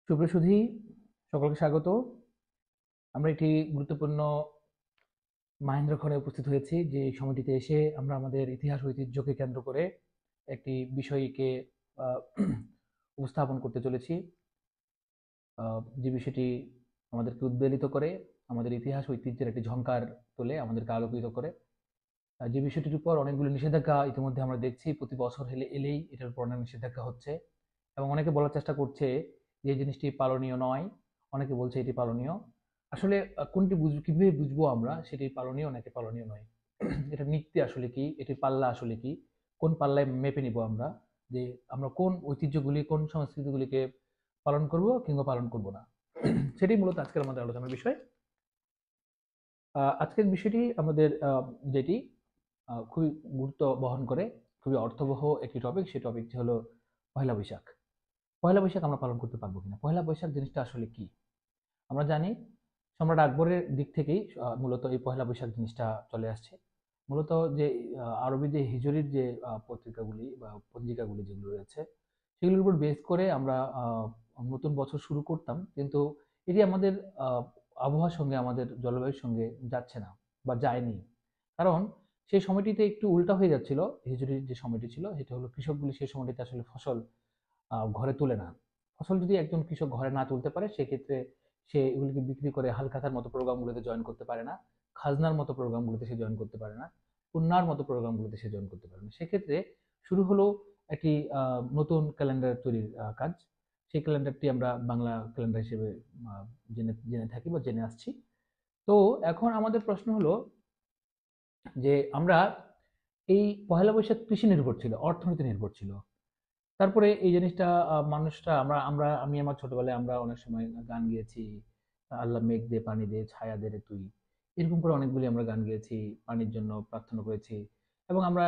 সুপ্রসুধী, সকলকে স্বাগত। আমরা একটি গুরুত্বপূর্ণ মাহেন্দ্রক্ষণে উপস্থিত হয়েছি, যে সময়টিতে এসে আমরা আমাদের ইতিহাস ঐতিহ্যকে কেন্দ্র করে একটি বিষয়কে আহ, উপস্থাপন করতে চলেছি। যে বিষয়টি আমাদেরকে উদ্বেলিত করে, আমাদের ইতিহাস ঐতিহ্যের একটি ঝংকার তোলে, আমাদেরকে আলোকিত করে। যে বিষয়টির উপর অনেকগুলো নিষেধাজ্ঞা ইতিমধ্যে আমরা দেখছি, প্রতি বছর এলেই এটার উপর অনেক নিষেধাজ্ঞা হচ্ছে, এবং অনেকে বলার চেষ্টা করছে যে এই জিনিসটি পালনীয় নয়, অনেকে বলছে এটি পালনীয়। আসলে কোনটি কিভাবে বুঝবো আমরা সেটি পালনীয় নাকি পালনীয় নয়? এটা নীতি আসলে কি, এটি পাল্লা আসলে কি, কোন পাল্লায় মেপে নিব আমরা যে আমরা কোন ঐতিহ্যগুলি, কোন সংস্কৃতিগুলিকে পালন করব কিংবা পালন করব না? সেটাই মূলত আজকের আমাদের আলোচনার বিষয়। আজকের বিষয়টি আমাদের যেটি খুবই গুরুত্ব বহন করে, খুবই অর্থবহ একটি টপিক, সেই টপিকটি হলো পহেলা বৈশাখ। পহেলা বৈশাখ আমরা পালন করতে পারবো কিনা, পহেলা বৈশাখ জিনিসটা আসলে কি? আমরা জানি সম্রাট আকবরের দিক থেকেই মূলত এই পহেলা বৈশাখ জিনিসটা চলে আসছে। মূলত যে আরবি যে হিজরির যে পত্রিকাগুলি বা পঞ্জিকাগুলি যেগুলো রয়েছে, সেগুলোর উপর বেস করে আমরা নতুন বছর শুরু করতাম, কিন্তু এটি আমাদের আবহাওয়ার সঙ্গে, আমাদের জলবায়ুর সঙ্গে যাচ্ছে না বা যায়নি। কারণ সেই সময়টিতে একটু উল্টা হয়ে যাচ্ছিল। হিজরির যে সময়টি ছিল সেটা হলো কৃষকগুলি সেই সময়টিতে আসলে ফসল ঘরে তোলে না। ফসল যদি একজন কৃষক ঘরে না তুলতে পারে, সেক্ষেত্রে সে এগুলিকে বিক্রি করে হালখাতার মতো প্রোগ্রামগুলোতে জয়েন করতে পারে না, খাজনার মতো প্রোগ্রামগুলোতে সে জয়েন করতে পারে না, পুণ্যার মতো প্রোগ্রামগুলোতে সে জয়েন করতে পারে না। সেক্ষেত্রে শুরু হলো একটি নতুন ক্যালেন্ডার তৈরির কাজ। সেই ক্যালেন্ডারটি আমরা বাংলা ক্যালেন্ডার হিসেবে জেনে জেনে থাকি বা জেনে আসছি। তো এখন আমাদের প্রশ্ন হলো যে আমরা এই পহেলা বৈশাখ কৃষি নির্ভর ছিল, অর্থনীতি নির্ভর ছিল। তারপরে এই জিনিসটা মানুষরা, আমি আমার ছোটবেলায় আমরা অনেক সময় গান গেয়েছি, আল্লাহ মেঘ দে পানি দে ছায়া দে রে তুই, এরকম করে অনেকগুলি আমরা গান গেয়েছি, পানির জন্য প্রার্থনা করেছি, এবং আমরা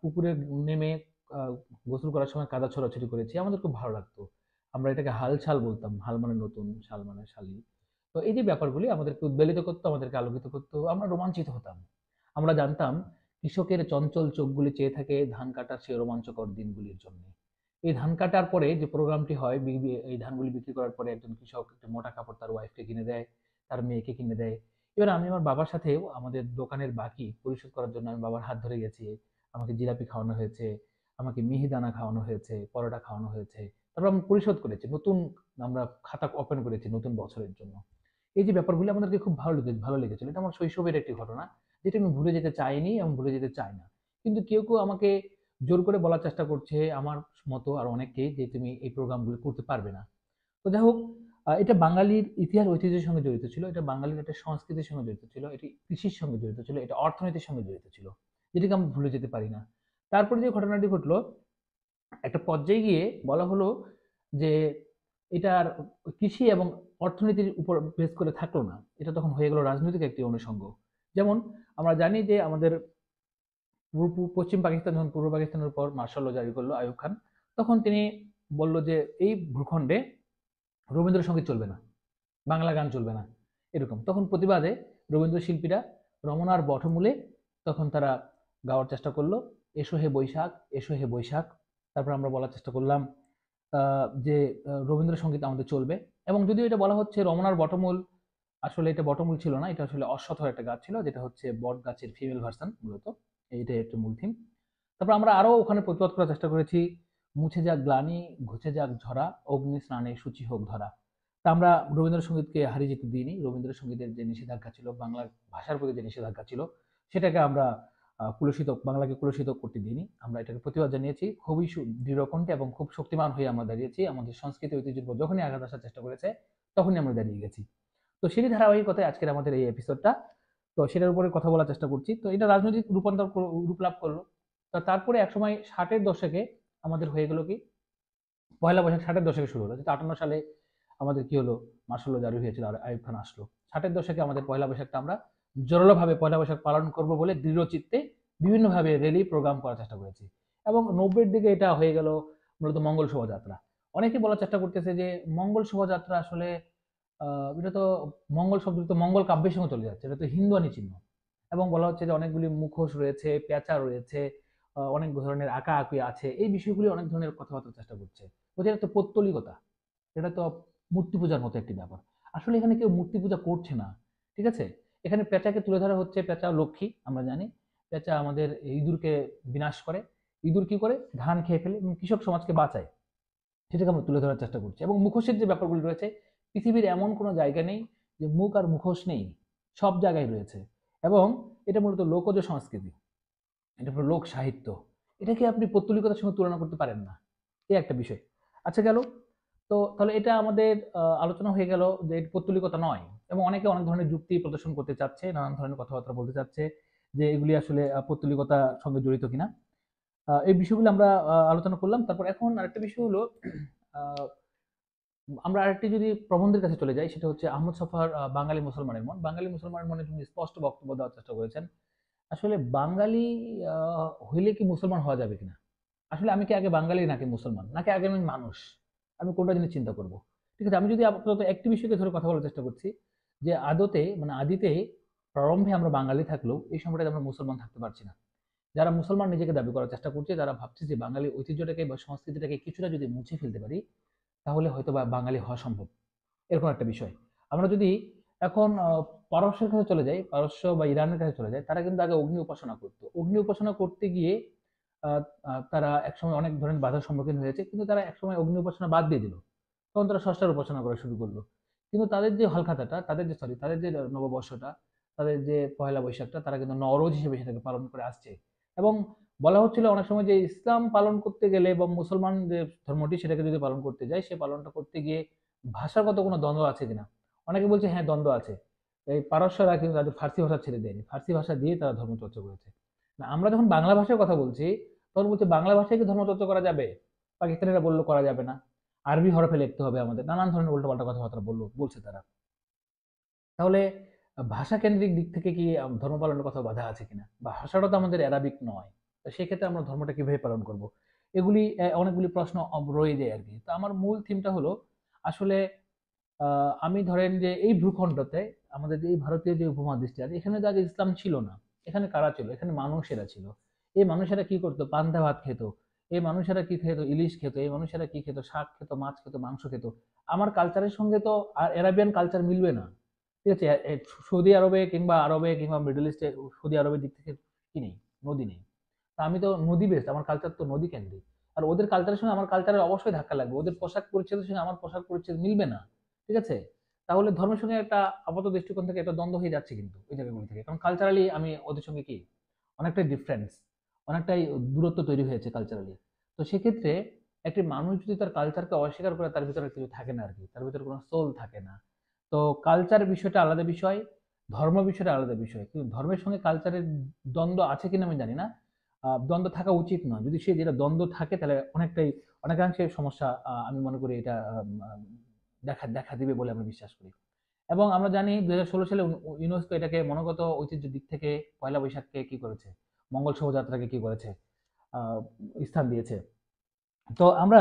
পুকুরে নেমে আহ, গোসল করার সময় কাদা ছোড়াছুড়ি করেছি, আমাদের খুব ভালো লাগতো। আমরা এটাকে হাল ছাল বলতাম, হাল মানে নতুন, শাল মানে শালী। তো এই যে ব্যাপারগুলি আমাদেরকে উদ্বেলিত করতো, আমাদেরকে আলোকিত করতো, আমরা রোমাঞ্চিত হতাম। আমরা জানতাম কৃষকের চঞ্চল চোখগুলি চেয়ে থাকে ধান কাটার সেই রোমাঞ্চকর দিনগুলির জন্য। এই ধান কাটার পরে যে প্রোগ্রামটি হয়, এই ধানগুলি বিক্রি করার পরে একজন কৃষক একটা মোটা কাপড় তার ওয়াইফকে কিনে দেয়, তার মেয়েকে কিনে দেয়। এবার আমি আমার বাবার সাথেও আমাদের দোকানের বাকি পরিশোধ করার জন্য আমি বাবার হাত ধরে গেছি। আমাকে জিলাপি খাওয়ানো হয়েছে, আমাকে মিহিদানা খাওয়ানো হয়েছে, পরোটা খাওয়ানো হয়েছে। তারপর আমরা পরিশোধ করেছি, নতুন আমরা খাতা ওপেন করেছি নতুন বছরের জন্য। এই যে ব্যাপারগুলো আমাদেরকে খুব ভালো লেগেছিল। এটা আমার শৈশবের একটি ঘটনা, যেটা আমি ভুলে যেতে চাইনি এবং ভুলে যেতে চাই না। কিন্তু কেউ কেউ আমাকে জোর করে বলার চেষ্টা করছে, আমার মতো আর অনেককেই, যে তুমি এই প্রোগ্রামগুলো করতে পারবে না। তো যাই হোক, এটা বাঙালির ইতিহাস ঐতিহ্যের সঙ্গে জড়িত ছিল, এটা বাঙালির একটা সংস্কৃতির সঙ্গে জড়িত ছিল, এটি কৃষির সঙ্গে জড়িত ছিল, এটা অর্থনীতির সঙ্গে জড়িত ছিল, যেটাকে আমরা ভুলে যেতে পারি না। তারপরে যে ঘটনাটি ঘটলো, একটা পর্যায়ে গিয়ে বলা হলো যে এটার কৃষি এবং অর্থনীতির উপর বেস করে থাকলো না, এটা তখন হয়ে গেল রাজনৈতিক একটি অনুষঙ্গ। যেমন আমরা জানি যে আমাদের পশ্চিম পাকিস্তান যখন পূর্ব পাকিস্তানের উপর মার্শাল ল জারি করলো আইয়ুব খান, তখন তিনি বলল যে এই ভূখণ্ডে রবীন্দ্রসঙ্গীত চলবে না, বাংলা গান চলবে না, এরকম। তখন প্রতিবাদে রবীন্দ্র শিল্পীরা রমনার বটমূলে তখন তারা গাওয়ার চেষ্টা করলো, এসো হে বৈশাখ, এসো হে বৈশাখ। তারপর আমরা বলার চেষ্টা করলাম যে রবীন্দ্রসঙ্গীত আমাদের চলবে। এবং যদিও এটা বলা হচ্ছে রমনার বটমূল, আসলে এটা বটমূল ছিল না, এটা আসলে অশ্বত্থর একটা গাছ ছিল, যেটা হচ্ছে বট গাছের ফিমেল ভার্সন মূলত। এইটাই একটা মূল থিম। তারপর আমরা আরো ওখানে প্রতিবাদ করার চেষ্টা করেছি, মুছে যাক গ্লানি, ঘুচে যাক ঝরা, অগ্নি স্নানে সূচি হোক ধরা। তা আমরা রবীন্দ্রসঙ্গীতকে হারিয়ে যেতে দিইনি। রবীন্দ্রসঙ্গীতের যে নিষেধাজ্ঞা ছিল, বাংলা ভাষার প্রতি যে নিষেধাজ্ঞা ছিল, সেটাকে আমরা বাংলাকে কুলসিত করতে দিইনি। আমরা এটাকে প্রতিবাদ জানিয়েছি খুবই দৃঢ় কণ্ঠে, এবং খুব শক্তিমান হয়ে আমরা দাঁড়িয়েছি। আমাদের সংস্কৃতি ঐতিহ্যের উপর যখনই আঘাত আসার চেষ্টা করেছে, তখনই আমরা দাঁড়িয়ে গেছি। তো সেই ধারাবাহিকতায় আজকের আমাদের এই এপিসোডটা, তো সেটার উপরে কথা বলার চেষ্টা করছি। তো এটা রাজনৈতিক রূপ লাভ করলো। তো তারপরে একসময় 60-এর দশকে আমাদের হয়ে গেল কি, পয়লা বৈশাখ 60-এর দশকে শুরু হলো, যেটা 58 সালে আমাদের কি হলো, মার্শাল ল জারি হয়েছিল আর আইয়ুব খান আসলো। 60-এর দশকে আমাদের পয়লা বৈশাখটা আমরা জোরালোভাবে পয়লা বৈশাখ পালন করব বলে দৃঢ় চিত্তে বিভিন্নভাবে র্যালি প্রোগ্রাম করার চেষ্টা করেছি। এবং 90-এর দিকে এটা হয়ে গেল মূলত মঙ্গল শোভাযাত্রা। অনেকে বলার চেষ্টা করতেছে যে মঙ্গল শোভাযাত্রা আসলে এটা তো, মঙ্গল শব্দ তো মঙ্গল কাব্যের সঙ্গে চলে যাচ্ছে, এটা তো হিন্দুয়ানি চিহ্ন। এবং বলা হচ্ছে যে অনেকগুলি মুখোশ রয়েছে, পেঁচা রয়েছে, অনেক ধরনের আঁকা আঁকি আছে, এই বিষয়গুলি অনেক ধরনের কথাবার্তার চেষ্টা করছে। বলছে এটা তো পৌত্তলিকতা, এটা তো মূর্তি পূজার মতো একটি ব্যাপার। আসলে এখানে কেউ মূর্তি পূজা করছে না, ঠিক আছে? এখানে পেঁচাকে তুলে ধরা হচ্ছে, পেঁচা লক্ষ্মী, আমরা জানি। পেঁচা আমাদের ইঁদুরকে বিনাশ করে। ইঁদুর কি করে? ধান খেয়ে ফেলে এবং কৃষক সমাজকে বাঁচায়। সেটাকে আমরা তুলে ধরার চেষ্টা করছি। এবং মুখোশের যে ব্যাপারগুলি রয়েছে, পৃথিবীর এমন কোনো জায়গা নেই যে মুখ আর মুখোশ নেই, সব জায়গায় রয়েছে। এবং এটা মূলত লোকজ সংস্কৃতি, এটা হলো লোক সাহিত্য। এটাকে আপনি পৌত্তলিকতার সঙ্গে তুলনা করতে পারেন না, এই একটা বিষয়। আচ্ছা, গেল। তো তাহলে এটা আমাদের আলোচনা হয়ে গেল যে এটা পৌত্তলিকতা নয়। এবং অনেকে অনেক ধরনের যুক্তি প্রদর্শন করতে চাচ্ছে, নানান ধরনের কথাবার্তা বলতে চাচ্ছে যে এগুলি আসলে পৌত্তলিকতার সঙ্গে জড়িত কিনা। এই বিষয়গুলো আমরা আলোচনা করলাম। তারপর এখন আরেকটা বিষয় হলো, আহ, আমরা আরেকটি যদি প্রবন্ধের কাছে চলে যাই, সেটা হচ্ছে আহমদ ছফার বাঙালি মুসলমানের মন। বাঙালি মুসলমানের মনে তিনি স্পষ্ট বক্তব্য দেওয়ার চেষ্টা করেছেন। আসলে বাঙালি হইলে কি মুসলমান হওয়া যাবে কিনা? আসলে আমি কি আগে বাঙালি নাকি মুসলমান, নাকি আগে আমি মানুষ? আমি কোনটা জিনিস চিন্তা করব? ঠিক আছে, আমি যদি আপাতত একটি বিষয়কে ধরে কথা বলার চেষ্টা করছি, যে আদতে মানে আদিতে প্রারম্ভে আমরা বাঙালি থাকলেও এই সময়টাতে আমরা মুসলমান থাকতে পারছি না। যারা মুসলমান নিজেকে দাবি করার চেষ্টা করছে, যারা ভাবছে যে বাঙালি ঐতিহ্যটাকে বা সংস্কৃতিটাকে কিছুটা যদি মুছে ফেলতে পারি, তাহলে হয়তো বা বাঙালি হওয়া সম্ভব। এরকম একটা বিষয়। আমরা যদি এখন পারস্যের কাছে চলে যাই, পারস্য বা ইরানের কাছে চলে যাই, তারা কিন্তু আগে অগ্নি উপাসনা করতো। অগ্নি উপাসনা করতে গিয়ে তারা একসময় অনেক ধরনের বাধার সম্মুখীন হয়েছে, কিন্তু তারা একসময় অগ্নি উপাসনা বাদ দিয়ে দিল। তখন তারা ষষ্ঠার উপাসনা করা শুরু করলো। কিন্তু তাদের যে হালখাতাটা, তাদের যে নববর্ষটা, তাদের যে পয়লা বৈশাখটা, তারা কিন্তু নওরোজ হিসেবে সেটাকে পালন করে আসছে। এবং বলা হচ্ছিল অনেক সময় যে ইসলাম পালন করতে গেলে বা মুসলমান যে ধর্মটি সেটাকে যদি পালন করতে যায়, সে পালনটা করতে গিয়ে ভাষাগত কোনো দ্বন্দ্ব আছে কিনা। অনেকে বলছে হ্যাঁ, দ্বন্দ্ব আছে। এই পারস্যরা কিন্তু তাদের ফার্সি ভাষা ছেড়ে দেয়নি, ফার্সি ভাষা দিয়ে তারা ধর্ম চর্চা করেছে। না, আমরা যখন বাংলা ভাষার কথা বলছি, তখন বলছে বাংলা ভাষায় কি ধর্ম চর্চা করা যাবে? পাকিস্তানিরা বললো করা যাবে না, আরবি হরফে লিখতে হবে আমাদের, নানান ধরনের উল্টোপাল্টা কথাবার্তা বলছে তারা। তাহলে ভাষা কেন্দ্রিক দিক থেকে কি ধর্ম পালনের কথা বাধা আছে কিনা? বা ভাষাটা তো আমাদের অ্যারাবিক নয়, তো সেক্ষেত্রে আমরা ধর্মটা কিভাবে পালন করব? এগুলি অনেকগুলি প্রশ্ন রয়ে যায় আর কি। তো আমার মূল থিমটা হলো আসলে আমি ধরেন যে এই ভূখণ্ডতে, আমাদের যে এই ভারতীয় যে উপমহাদেশটি আছে, এখানে তো আগে ইসলাম ছিল না। এখানে কারা ছিল? এখানে মানুষেরা ছিল। এই মানুষেরা কি করতো? পান্তা ভাত খেত। এই মানুষেরা কি খেত? ইলিশ খেত। এই মানুষেরা কি খেত? শাক খেত, মাছ খেত, মাংস খেত। আমার কালচারের সঙ্গে তো আর অ্যারাবিয়ান কালচার মিলবে না। ঠিক আছে? সৌদি আরবে কিংবা আরবে কিংবা মিডল ইস্টে, সৌদি আরবের দিক থেকে কি নেই? নদী নেই। তা আমি তো নদী বেস্ট, আমার কালচার তো নদী কেন্দ্রিক। আর ওদের কালচারের সঙ্গে আমার কালচারের অবশ্যই ধাক্কা লাগবে। ওদের পোশাক পরিচ্ছদের সঙ্গে আমার পোশাক পরিচ্ছদ মিলবে না। ঠিক আছে? তাহলে ধর্মের সঙ্গে একটা আপাত দৃষ্টিকোণ থেকে একটা দ্বন্দ্ব হয়ে যাচ্ছে কিন্তু ওই জায়গাগুলো থেকে। কারণ কালচারালি আমি ওদের সঙ্গে কি অনেকটাই ডিফারেন্স, অনেকটাই দূরত্ব তৈরি হয়েছে কালচারালি। তো সেক্ষেত্রে একটি মানুষ যদি তার কালচারকে অস্বীকার করে, তার ভিতরে কিছু থাকে না আর কি, তার ভিতরে কোনো সোল থাকে না। তো কালচার বিষয়টা আলাদা বিষয়, ধর্ম বিষয়টা আলাদা বিষয়। কিন্তু ধর্মের সঙ্গে কালচারের দ্বন্দ্ব আছে কিনা আমি জানি না। দ্বন্দ্ব থাকা উচিত নয়। যদি সে যেটা দ্বন্দ্ব থাকে, তাহলে অনেকাংশে সমস্যা আমি মনে করি এটা দেখা দেখা দিবে বলে আমরা বিশ্বাস করি। এবং আমরা জানি 2016 সালে ইউনেস্কো এটাকে মনোগত ঐতিহ্যের দিক থেকে পয়লা বৈশাখকে কি করেছে, মঙ্গল শোভাযাত্রাকে কি করেছে, আহ, স্থান দিয়েছে। তো আমরা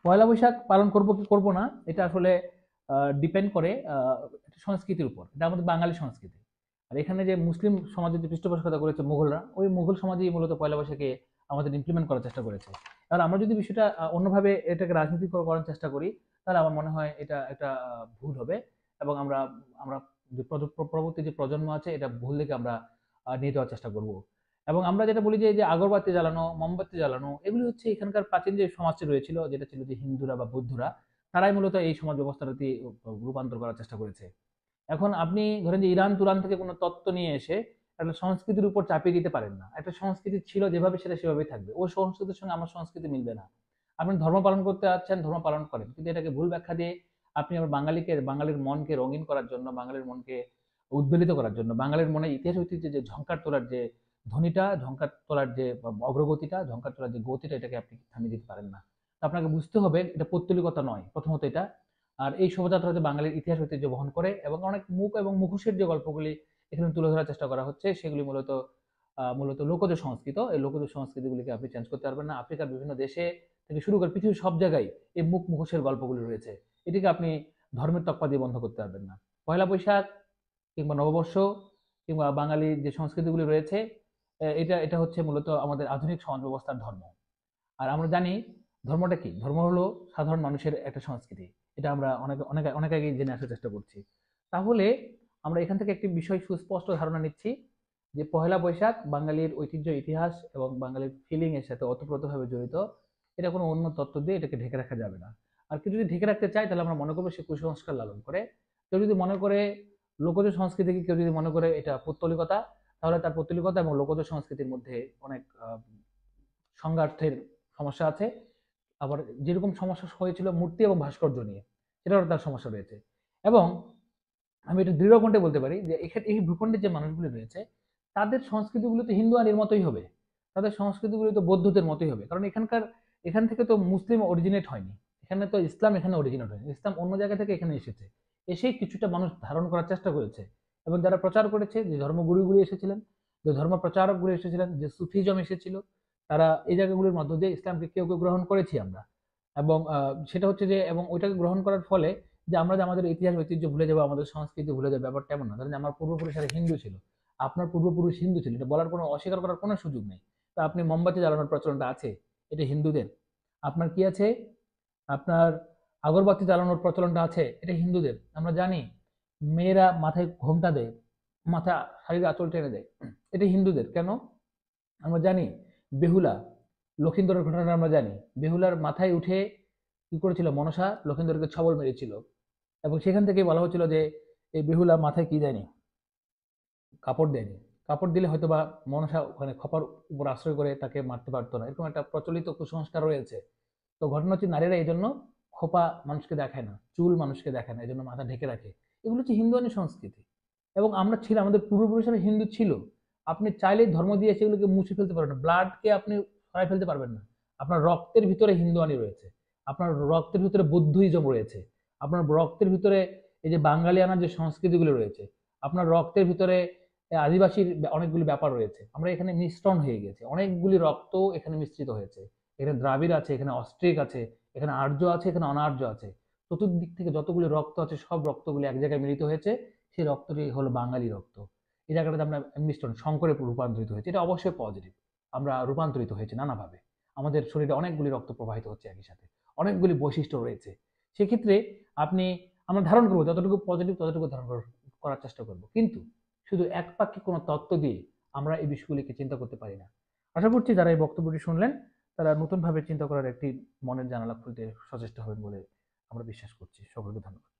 পয়লা বৈশাখ পালন করব কি করব না, এটা আসলে ডিপেন্ড করে একটা সংস্কৃতির উপর। এটা আমাদের বাঙালি সংস্কৃতি। আর এখানে যে মুসলিম সমাজের যে পৃষ্ঠপোষকতা করেছে মুঘলরা, ওই মুঘল সমাজই মূলত পয়লা বৈশাখে আমাদের ইমপ্লিমেন্ট করার চেষ্টা করেছে। এবার আমরা যদি বিষয়টা অন্যভাবে এটাকে রাজনীতি করার চেষ্টা করি, তাহলে আমার মনে হয় এটা একটা ভুল হবে। এবং আমরা আমরা যে পরবর্তী যে প্রজন্ম আছে, এটা ভুল থেকে আমরা নিয়ে যাওয়ার চেষ্টা করব। এবং আমরা যেটা বলি যে এই যে আগরবাতি জ্বালানো, মোমবাতি জ্বালানো, এগুলি হচ্ছে এখানকার প্রাচীন যে সমাজটি রয়েছিল, যেটা ছিল যে হিন্দুরা বা বৌদ্ধরা, তারাই মূলত এই সমাজ ব্যবস্থাটাতে রূপান্তর করার চেষ্টা করেছে। এখন আপনি ধরেন যে ইরান তুরান থেকে কোনো তত্ত্ব নিয়ে এসে একটা সংস্কৃতির উপর চাপিয়ে দিতে পারেন না। একটা সংস্কৃতি ছিল যেভাবে, সেটা সেভাবেই থাকবে। ওই সংস্কৃতির সঙ্গে আমার সংস্কৃতি মিলবে না। আপনি ধর্ম পালন করতে যাচ্ছেন, ধর্ম পালন করেন, কিন্তু এটাকে ভুল ব্যাখ্যা দিয়ে আপনি আমার বাঙালির মনকে রঙিন করার জন্য, বাঙালির মনকে উদ্বেলিত করার জন্য, বাঙালির মনে ইতিহাস ঐতিহ্যে যে ঝংকার তোলার যে ধ্বনিটা, ঝংকার তোলার যে অগ্রগতিটা, ঝংকার তোলার যে গতিটা, এটাকে আপনি থামিয়ে দিতে পারেন না। তো আপনাকে বুঝতে হবে এটা পৌত্তলিকতা নয়, প্রথমত এটা। আর এই শোভাযাত্রা যে বাঙালির ইতিহাস ঐতিহ্য বহন করে, এবং অনেক মুখ এবং মুখোশের যে গল্পগুলি এখানে তুলে ধরার চেষ্টা করা হচ্ছে, সেগুলি মূলত লোকজ সংস্কৃত। এই লোকজ সংস্কৃতিগুলিকে আপনি চেঞ্জ করতে পারবেন না। আফ্রিকার বিভিন্ন দেশে থেকে শুরু করে পৃথিবীর সব জায়গায় এই মুখোশের গল্পগুলি রয়েছে। এটিকে আপনি ধর্মের তকপা দিয়ে বন্ধ করতে পারবেন না। পয়লা বৈশাখ কিংবা নববর্ষ কিংবা বাঙালির যে সংস্কৃতিগুলি রয়েছে, এটা এটা হচ্ছে মূলত আমাদের আধুনিক সমাজ ব্যবস্থার ধর্ম। আর আমরা জানি ধর্মটা কি? ধর্ম হলো সাধারণ মানুষের একটা সংস্কৃতি। এটা আমরা অনেক অনেক অনেক আগেই জেনে আসার চেষ্টা করছি। তাহলে আমরা এখান থেকে একটি বিষয় সুস্পষ্ট ধারণা নিচ্ছি যে পহেলা বৈশাখ বাঙালির ঐতিহ্য, ইতিহাস এবং বাঙালির ফিলিং এর সাথে ওতপ্রোতভাবে জড়িত। এটা কোনো অন্য তত্ত্ব দিয়ে এটাকে ঢেকে রাখা যাবে না। আর কেউ যদি ঢেকে রাখতে চায় তাহলে আমরা মনে করবো সে কুসংস্কার লালন করে। কেউ যদি মনে করে লোকজ সংস্কৃতিকে, কেউ যদি মনে করে এটা পৌত্তলিকতা, তাহলে তার পৌত্তলিকতা এবং লোকজ সংস্কৃতির মধ্যে অনেক সংঘাতের সমস্যা আছে। আবার যেরকম সমস্যা হয়েছিল মূর্তি এবং ভাস্কর্য নিয়ে, সেটারও তার সমস্যা রয়েছে। এবং আমি এটা দৃঢ় কণ্ঠে বলতে পারি যে এখানে এই ভূখণ্ডের যে মানুষগুলি রয়েছে তাদের সংস্কৃতিগুলো তো হিন্দু আনির মতোই হবে, তাদের সংস্কৃতিগুলো তো বৌদ্ধদের মতোই হবে, কারণ এখান থেকে তো মুসলিম অরিজিনেট হয়নি, এখানে তো ইসলাম এখানে অরিজিনেট হয়নি, ইসলাম অন্য জায়গা থেকে এখানে এসেছে, এসেই কিছুটা মানুষ ধারণ করার চেষ্টা করেছে। এবং যারা প্রচার করেছে, যে ধর্মগুরুগুলি এসেছিলেন, যে ধর্ম প্রচারকগুলি এসেছিলেন, যে সুফিজম এসেছিল, তারা এই জায়গাগুলির মধ্য দিয়ে ইসলামকে কেউ কেউ গ্রহণ করেছি আমরা। এবং সেটা হচ্ছে যে, এবং ওইটাকে গ্রহণ করার ফলে যে আমরা যে আমাদের ইতিহাস ঐতিহ্য ভুলে যাবো, আমাদের সংস্কৃতি ভুলে যাবো, ব্যাপারটা এমন না। ধরেন আমার পূর্বপুরুষেরা হিন্দু ছিল, আপনার পূর্বপুরুষ হিন্দু ছিল, এটা বলার কোনো, অস্বীকার করার কোনো সুযোগ নেই। তা আপনি মোমবাতি জ্বালানোর প্রচলনটা আছে, এটা হিন্দুদের। আপনার কি আছে? আপনার আগরবাতি জ্বালানোর প্রচলনটা আছে, এটা হিন্দুদের। আমরা জানি মেয়েরা মাথায় ঘোমটা দেয়, মাথা শাড়ির আঁচল টেনে দেয়, এটা হিন্দুদের। কেন? আমরা জানি বেহুলা, লক্ষিন্দরের ঘটনাটা আমরা জানি, বেহুলার মাথায় উঠে কি করেছিল, মনসা লক্ষিন্দরকে ছবল মেরেছিল। এবং সেখান থেকে বলা হচ্ছিল যে এই বেহুলা মাথায় কি দেয়নি, কাপড় দেয়নি, কাপড় দিলে হয়তো বা মনসা ওখানে খপার উপর আশ্রয় করে তাকে মারতে পারতো না, এরকম একটা প্রচলিত কুসংস্কার রয়েছে। তো ঘটনা হচ্ছে নারীরা এই জন্য খোপা মানুষকে দেখায় না, চুল মানুষকে দেখায় না, এই জন্য মাথা ঢেকে রাখে। এগুলো হচ্ছে হিন্দুয়ানি সংস্কৃতি। এবং আমরা ছিলাম, আমাদের পূর্বপুরুষেরা হিন্দু ছিল। আপনি চাইলেই ধর্ম দিয়ে সেগুলোকে মুছে ফেলতে পারবেন না, ব্লাডকে আপনি সরাই ফেলতে পারবেন না। আপনার রক্তের ভিতরে হিন্দুয়ানি রয়েছে, আপনার রক্তের ভিতরে বৌদ্ধইজম রয়েছে, আপনার রক্তের ভিতরে এই যে বাঙালিয়ানার যে সংস্কৃতিগুলো রয়েছে, আপনার রক্তের ভিতরে আদিবাসীর অনেকগুলি ব্যাপার রয়েছে। আমরা এখানে মিশ্রণ হয়ে গেছে, অনেকগুলি রক্ত এখানে মিশ্রিত হয়েছে। এখানে দ্রাবিড় আছে, এখানে অস্ট্রিক আছে, এখানে আর্য আছে, এখানে অনার্য আছে। চতুর্দিক থেকে যতগুলি রক্ত আছে সব রক্তগুলি এক জায়গায় মিলিত হয়েছে, সেই রক্তটি হলো বাঙালি রক্ত। এই জায়গাটাতে আমরা মিশ্রণ সংকরে রূপান্তরিত হয়েছে, এটা অবশ্যই পজিটিভ। আমরা রূপান্তরিত হয়েছে নানাভাবে, আমাদের শরীরে অনেকগুলি রক্ত প্রবাহিত হচ্ছে একই সাথে, অনেকগুলি বৈশিষ্ট্য রয়েছে। সেক্ষেত্রে আপনি, আমরা ধারণ করবো যতটুকু পজিটিভ ততটুকু ধারণ করার চেষ্টা করব, কিন্তু শুধু একপাক্ষিক কোনো তত্ত্ব দিয়ে আমরা এই বিষয়গুলিকে চিন্তা করতে পারি না। আশা করছি যারা এই বক্তব্যটি শুনলেন তারা নতুনভাবে চিন্তা করার একটি মনের জানালা খুলতে সচেষ্ট হবেন বলে আমরা বিশ্বাস করছি। সকলকে ধন্যবাদ।